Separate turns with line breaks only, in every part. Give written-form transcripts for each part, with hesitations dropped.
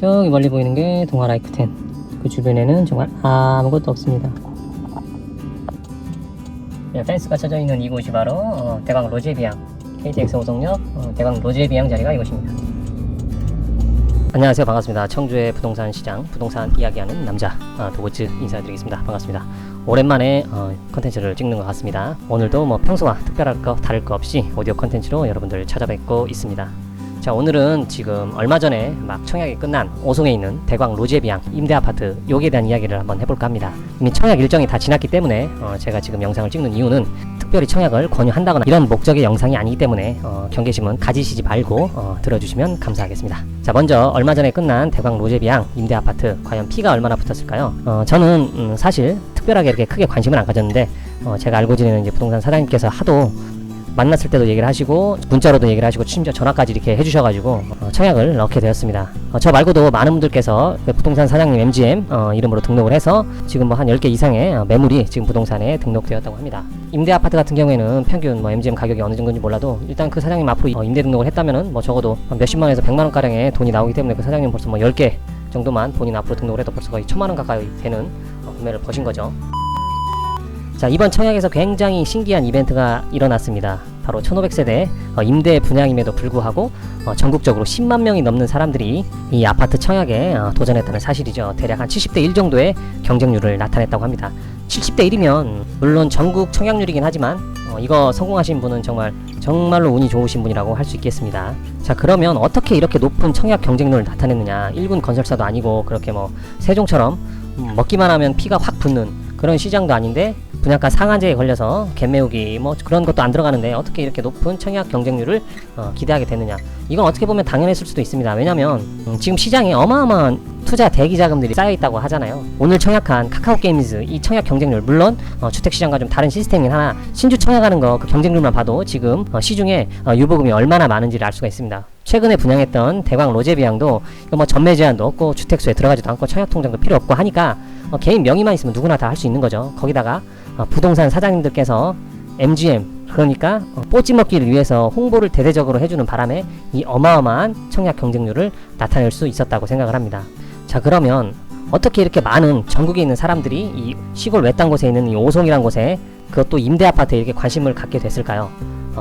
저기 멀리 보이는 게 동아 라이프 10. 그 주변에는 정말 아무것도 없습니다. 펜스가 쳐져 있는 이곳이 바로 대광 로제비앙 KTX 호송역 대광 로제비앙 자리가 이곳입니다. 안녕하세요. 반갑습니다. 청주의 부동산 시장, 부동산 이야기하는 남자 도고츠 인사드리겠습니다. 반갑습니다. 오랜만에 컨텐츠를 찍는 것 같습니다. 오늘도 뭐 평소와 특별할 거 다를 거 없이 오디오 컨텐츠로 여러분들 찾아뵙고 있습니다. 자, 오늘은 지금 얼마 전에 막 청약이 끝난 오송에 있는 대광 로제비앙 임대아파트 여기에 대한 이야기를 한번 해볼까 합니다. 이미 청약 일정이 다 지났기 때문에 제가 지금 영상을 찍는 이유는 특별히 청약을 권유한다거나 이런 목적의 영상이 아니기 때문에 경계심은 가지시지 말고 들어주시면 감사하겠습니다. 자, 먼저 얼마 전에 끝난 대광 로제비앙 임대아파트 과연 피가 얼마나 붙었을까요? 저는 사실 특별하게 이렇게 크게 관심을 안 가졌는데 제가 알고 지내는 이제 부동산 사장님께서 하도 만났을 때도 얘기를 하시고 문자로도 얘기를 하시고 심지어 전화까지 이렇게 해주셔가지고 청약을 넣게 되었습니다. 저 말고도 많은 분들께서 부동산 사장님 MGM 이름으로 등록을 해서 지금 뭐 한 10개 이상의 매물이 지금 부동산에 등록되었다고 합니다. 임대 아파트 같은 경우에는 평균 뭐 MGM 가격이 어느 정도인지 몰라도 일단 그 사장님 앞으로 임대 등록을 했다면은 뭐 적어도 몇십만원에서 100만원 가량의 돈이 나오기 때문에 그 사장님 벌써 뭐 10개 정도만 본인 앞으로 등록을 해도 벌써 거의 1000만원 가까이 되는 구매를 버신 거죠. 자, 이번 청약에서 굉장히 신기한 이벤트가 일어났습니다. 바로 1500세대 임대 분양임에도 불구하고 전국적으로 10만 명이 넘는 사람들이 이 아파트 청약에 도전했다는 사실이죠. 대략 한 70대 1 정도의 경쟁률을 나타냈다고 합니다. 70대 1이면 물론 전국 청약률이긴 하지만 이거 성공하신 분은 정말로 운이 좋으신 분이라고 할 수 있겠습니다. 자, 그러면 어떻게 이렇게 높은 청약 경쟁률을 나타냈느냐. 1군 건설사도 아니고 그렇게 뭐 세종처럼 먹기만 하면 피가 확 붙는 그런 시장도 아닌데 분양가 상한제에 걸려서 갭매우기 뭐 그런 것도 안 들어가는데 어떻게 이렇게 높은 청약 경쟁률을 기대하게 됐느냐. 이건 어떻게 보면 당연했을 수도 있습니다. 왜냐면 지금 시장에 어마어마한 투자 대기 자금들이 쌓여있다고 하잖아요. 오늘 청약한 카카오게임즈 이 청약 경쟁률, 물론 주택시장과 좀 다른 시스템이긴 하나 신주 청약하는 거 그 경쟁률만 봐도 지금 시중에 유보금이 얼마나 많은지를 알 수가 있습니다. 최근에 분양했던 대광 로제비앙도 뭐 전매 제한도 없고 주택수에 들어가지도 않고 청약 통장도 필요 없고 하니까 개인 명의만 있으면 누구나 다 할 수 있는 거죠. 거기다가 부동산 사장님들께서 MGM 그러니까 뽀찌 먹기를 위해서 홍보를 대대적으로 해주는 바람에 이 어마어마한 청약 경쟁률을 나타낼 수 있었다고 생각을 합니다. 자, 그러면 어떻게 이렇게 많은 전국에 있는 사람들이 이 시골 외딴 곳에 있는 이 오송이란 곳에 그것도 임대아파트에 이렇게 관심을 갖게 됐을까요?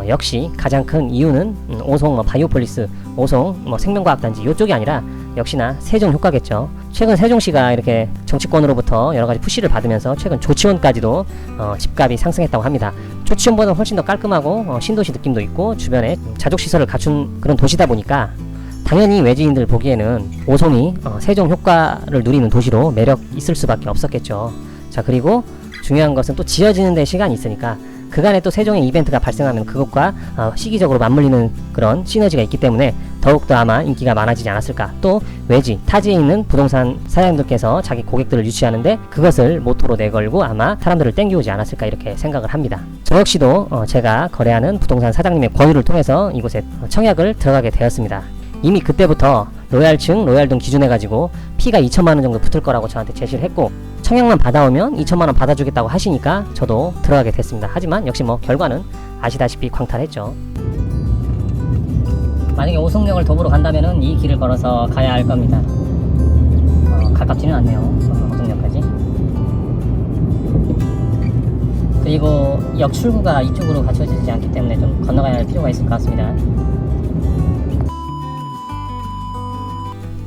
역시 가장 큰 이유는 오송 바이오폴리스, 오송 생명과학단지 이쪽이 아니라 역시나 세종 효과겠죠. 최근 세종시가 이렇게 정치권으로부터 여러가지 푸시를 받으면서 최근 조치원까지도 집값이 상승했다고 합니다. 조치원보다 훨씬 더 깔끔하고 신도시 느낌도 있고 주변에 자족시설을 갖춘 그런 도시다 보니까 당연히 외지인들 보기에는 오송이 세종 효과를 누리는 도시로 매력 있을 수밖에 없었겠죠. 자, 그리고 중요한 것은 또 지어지는 데 시간이 있으니까 그간에 또 세종의 이벤트가 발생하면 그것과 시기적으로 맞물리는 그런 시너지가 있기 때문에 더욱더 아마 인기가 많아지지 않았을까. 또 외지, 타지에 있는 부동산 사장님들께서 자기 고객들을 유치하는데 그것을 모토로 내걸고 아마 사람들을 땡겨오지 않았을까 이렇게 생각을 합니다. 저 역시도 제가 거래하는 부동산 사장님의 권유를 통해서 이곳에 청약을 들어가게 되었습니다. 이미 그때부터 로얄층, 로얄동 기준해가지고 피가 2천만원 정도 붙을 거라고 저한테 제시를 했고 청약만 받아오면 2천만원 받아주겠다고 하시니까 저도 들어가게 됐습니다. 하지만 역시 뭐 결과는 아시다시피 광탈했죠. 만약에 오송역을 도보로 간다면은 이 길을 걸어서 가야 할 겁니다. 가깝지는 않네요. 오송역까지. 그리고 역 출구가 이쪽으로 갖춰지지 않기 때문에 좀 건너가야 할 필요가 있을 것 같습니다.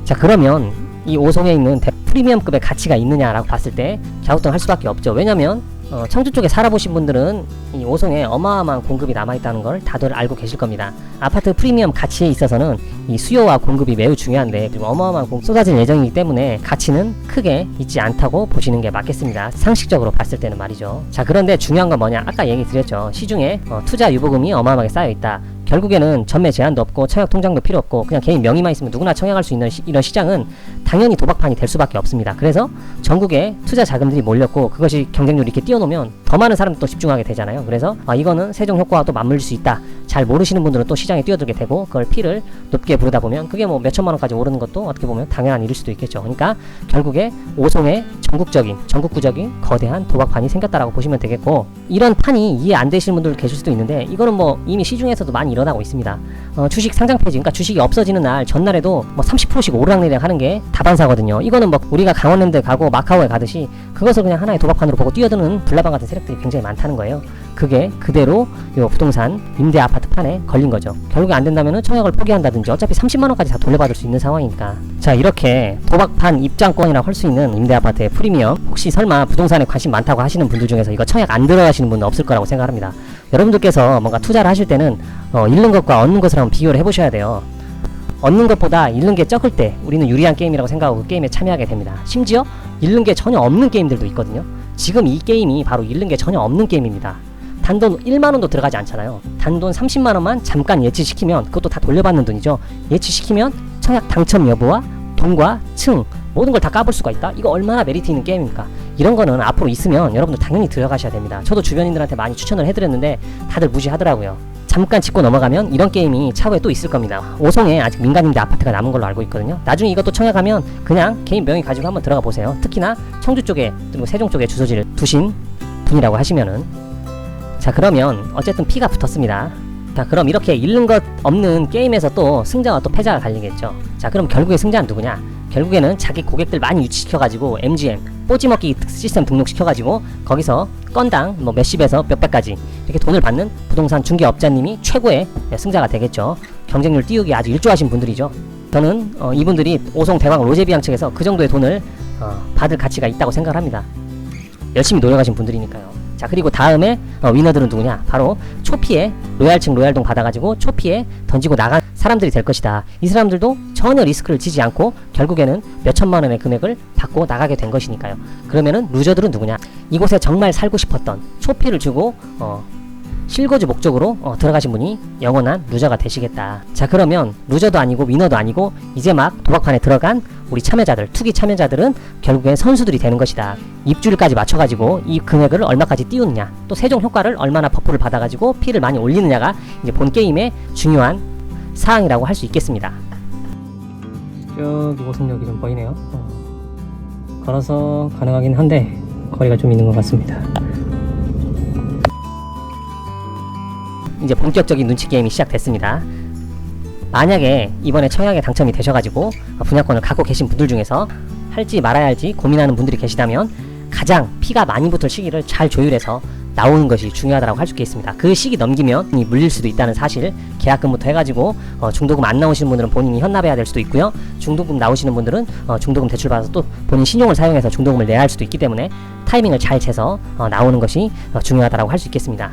자, 그러면 이 오송에 있는 프리미엄급의 가치가 있느냐라고 봤을 때 갸우뚱할 수밖에 없죠. 왜냐면 청주 쪽에 살아보신 분들은 이 오송에 어마어마한 공급이 남아있다는 걸 다들 알고 계실 겁니다. 아파트 프리미엄 가치에 있어서는 이 수요와 공급이 매우 중요한데 그리고 어마어마한 공급이 쏟아질 예정이기 때문에 가치는 크게 있지 않다고 보시는 게 맞겠습니다. 상식적으로 봤을 때는 말이죠. 자, 그런데 중요한 건 뭐냐, 아까 얘기 드렸죠. 시중에 투자 유보금이 어마어마하게 쌓여있다. 결국에는 전매 제한도 없고 청약 통장도 필요 없고 그냥 개인 명의만 있으면 누구나 청약할 수 있는 이런 시장은 당연히 도박판이 될 수밖에 없습니다. 그래서 전국에 투자 자금들이 몰렸고 그것이 경쟁률이 이렇게 띄워놓으면 더 많은 사람들이 또 집중하게 되잖아요. 그래서 이거는 세종 효과와 또 맞물릴 수 있다. 잘 모르시는 분들은 또 시장에 뛰어들게 되고 그걸 피를 높게 부르다 보면 그게 뭐 몇천만원까지 오르는 것도 어떻게 보면 당연한 일일 수도 있겠죠. 그러니까 결국에 오송에 전국구적인 거대한 도박판이 생겼다라고 보시면 되겠고, 이런 판이 이해 안 되시는 분들 계실 수도 있는데 이거는 뭐 이미 시중에서도 많이 일어나고 있습니다. 주식 상장 폐지, 그러니까 주식이 없어지는 날 전날에도 뭐 30%씩 오르락내리락 하는 게 다반사거든요. 이거는 뭐 우리가 강원랜드 가고 마카오에 가듯이 그것을 그냥 하나의 도박판으로 보고 뛰어드는 불나방 같은 세력들이 굉장히 많다는 거예요. 그게 그대로 요 부동산 임대 아파트 판에 걸린 거죠. 결국에 안 된다면은 청약을 포기한다든지 어차피 30만 원까지 다 돌려받을 수 있는 상황이니까. 자, 이렇게 도박판 입장권이라고 할 수 있는 임대 아파트의 프리미엄, 혹시 설마 부동산에 관심 많다고 하시는 분들 중에서 이거 청약 안 들어가시는 분은 없을 거라고 생각합니다. 여러분들께서 뭔가 투자를 하실 때는 잃는 것과 얻는 것을 한번 비교를 해보셔야 돼요. 얻는 것보다 잃는 게 적을 때 우리는 유리한 게임이라고 생각하고 그 게임에 참여하게 됩니다. 심지어 잃는 게 전혀 없는 게임들도 있거든요. 지금 이 게임이 바로 잃는 게 전혀 없는 게임입니다. 단돈 1만원도 들어가지 않잖아요. 단돈 30만원만 잠깐 예치시키면 그것도 다 돌려받는 돈이죠. 예치시키면 청약 당첨 여부와 돈과 층 모든 걸 다 까볼 수가 있다? 이거 얼마나 메리트 있는 게임입니까? 이런 거는 앞으로 있으면 여러분들 당연히 들어가셔야 됩니다. 저도 주변인들한테 많이 추천을 해드렸는데 다들 무시하더라고요. 잠깐 짚고 넘어가면 이런 게임이 차후에 또 있을 겁니다. 오송에 아직 민간임대 아파트가 남은 걸로 알고 있거든요. 나중에 이것도 청약하면 그냥 개인 명의 가지고 한번 들어가 보세요. 특히나 청주 쪽에 그리고 세종 쪽에 주소지를 두신 분이라고 하시면은. 자, 그러면 어쨌든 피가 붙었습니다. 자, 그럼 이렇게 잃는 것 없는 게임에서 또 승자와 또 패자가 갈리겠죠. 자, 그럼 결국에 승자는 누구냐? 결국에는 자기 고객들 많이 유치시켜가지고 MGM 뽀찌먹기 시스템 등록시켜가지고 거기서 건당 뭐 몇십에서 몇백까지 이렇게 돈을 받는 부동산 중개업자님이 최고의 승자가 되겠죠. 경쟁률 띄우기 아주 일조하신 분들이죠. 저는 이분들이 오송 대왕 로제비앙 측에서 그 정도의 돈을 받을 가치가 있다고 생각을 합니다. 열심히 노력하신 분들이니까요. 자, 그리고 다음에 위너들은 누구냐? 바로 초피에 로얄층 로얄동 받아가지고 초피에 던지고 나간 사람들이 될 것이다. 이 사람들도 전혀 리스크를 지지 않고 결국에는 몇천만 원의 금액을 받고 나가게 된 것이니까요. 그러면은 루저들은 누구냐? 이곳에 정말 살고 싶었던 초피를 주고 실거주 목적으로 들어가신 분이 영원한 루저가 되시겠다. 자, 그러면 루저도 아니고 위너도 아니고 이제 막 도박판에 들어간 우리 참여자들, 투기 참여자들은 결국엔 선수들이 되는 것이다. 입주율까지 맞춰가지고 이 금액을 얼마까지 띄우느냐, 또 세종 효과를 얼마나 버프를 받아가지고 피를 많이 올리느냐가 이제 본 게임의 중요한 사항이라고 할 수 있겠습니다. 저기 오송역이 좀 보이네요. 걸어서 가능하긴 한데 거리가 좀 있는 것 같습니다. 이제 본격적인 눈치 게임이 시작됐습니다. 만약에 이번에 청약에 당첨이 되셔가지고 분양권을 갖고 계신 분들 중에서 할지 말아야 할지 고민하는 분들이 계시다면 가장 피가 많이 붙을 시기를 잘 조율해서 나오는 것이 중요하다고 할 수 있겠습니다. 그 시기 넘기면 물릴 수도 있다는 사실, 계약금부터 해가지고 중도금 안 나오시는 분들은 본인이 현납해야 될 수도 있고요. 중도금 나오시는 분들은 중도금 대출받아서 또 본인 신용을 사용해서 중도금을 내야 할 수도 있기 때문에 타이밍을 잘 재서 나오는 것이 중요하다고 할 수 있겠습니다.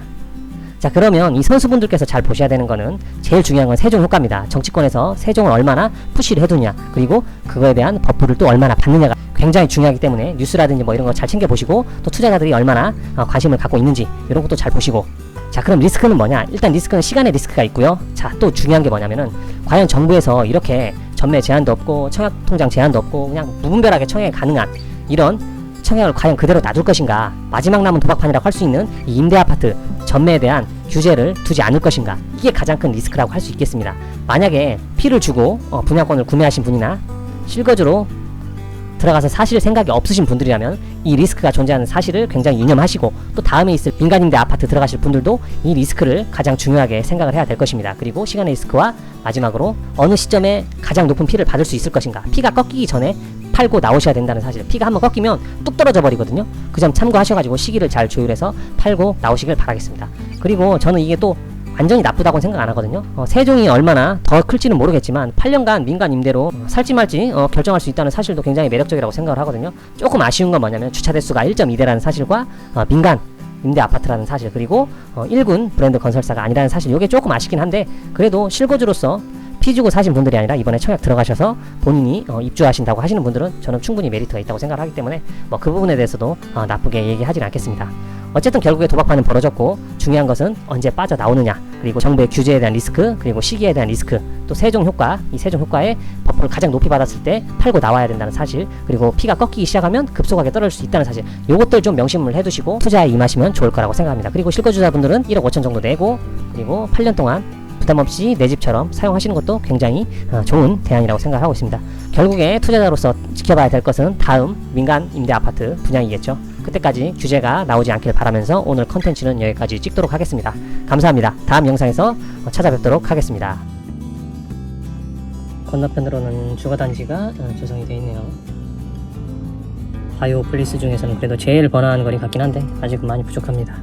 자, 그러면 이 선수분들께서 잘 보셔야 되는 거는 제일 중요한 건 세종 효과입니다. 정치권에서 세종을 얼마나 푸시를 해두냐, 그리고 그거에 대한 버프를 또 얼마나 받느냐가 굉장히 중요하기 때문에 뉴스라든지 뭐 이런 거 잘 챙겨보시고 또 투자자들이 얼마나 관심을 갖고 있는지 이런 것도 잘 보시고. 자, 그럼 리스크는 뭐냐? 일단 리스크는 시간의 리스크가 있고요. 자, 또 중요한 게 뭐냐면은 과연 정부에서 이렇게 전매 제한도 없고 청약통장 제한도 없고 그냥 무분별하게 청약이 가능한 이런 청약을 과연 그대로 놔둘 것인가? 마지막 남은 도박판이라고 할 수 있는 이 임대아파트 전매에 대한 규제를 두지 않을 것인가? 이게 가장 큰 리스크라고 할 수 있겠습니다. 만약에 피를 주고 분양권을 구매하신 분이나 실거주로 들어가서 사실 생각이 없으신 분들이라면 이 리스크가 존재하는 사실을 굉장히 유념하시고 또 다음에 있을 민간임대 아파트 들어가실 분들도 이 리스크를 가장 중요하게 생각을 해야 될 것입니다. 그리고 시간의 리스크와 마지막으로 어느 시점에 가장 높은 피를 받을 수 있을 것인가. 피가 꺾이기 전에 팔고 나오셔야 된다는 사실. 피가 한번 꺾이면 뚝 떨어져 버리거든요. 그 점 참고하셔가지고 시기를 잘 조율해서 팔고 나오시길 바라겠습니다. 그리고 저는 이게 또 완전히 나쁘다고는 생각 안 하거든요. 세종이 얼마나 더 클지는 모르겠지만 8년간 민간 임대로 살지 말지 결정할 수 있다는 사실도 굉장히 매력적이라고 생각을 하거든요. 조금 아쉬운 건 뭐냐면 주차 대수가 1.2대라는 사실과 민간 임대 아파트라는 사실, 그리고 1군 브랜드 건설사가 아니라는 사실, 이게 조금 아쉽긴 한데 그래도 실거주로서 피 주고 사신 분들이 아니라 이번에 청약 들어가셔서 본인이 입주하신다고 하시는 분들은 저는 충분히 메리트가 있다고 생각을 하기 때문에 뭐 그 부분에 대해서도 나쁘게 얘기하지는 않겠습니다. 어쨌든 결국에 도박판은 벌어졌고 중요한 것은 언제 빠져나오느냐, 그리고 정부의 규제에 대한 리스크, 그리고 시기에 대한 리스크, 또 세종 효과, 이 세종 효과의 버프를 가장 높이 받았을 때 팔고 나와야 된다는 사실, 그리고 피가 꺾이기 시작하면 급속하게 떨어질 수 있다는 사실, 요것들 좀 명심을 해두시고 투자에 임하시면 좋을 거라고 생각합니다. 그리고 실거주자분들은 1억 5천 정도 내고 그리고 8년 동안 부담없이 내 집처럼 사용하시는 것도 굉장히 좋은 대안이라고 생각하고 있습니다. 결국에 투자자로서 지켜봐야 될 것은 다음 민간 임대 아파트 분양이겠죠. 그때까지 규제가 나오지 않길 바라면서 오늘 컨텐츠는 여기까지 찍도록 하겠습니다. 감사합니다. 다음 영상에서 찾아뵙도록 하겠습니다. 건너편으로는 주거단지가 조성이 되어 있네요. 바이오폴리스 중에서는 그래도 제일 번화한 거리 같긴 한데 아직은 많이 부족합니다.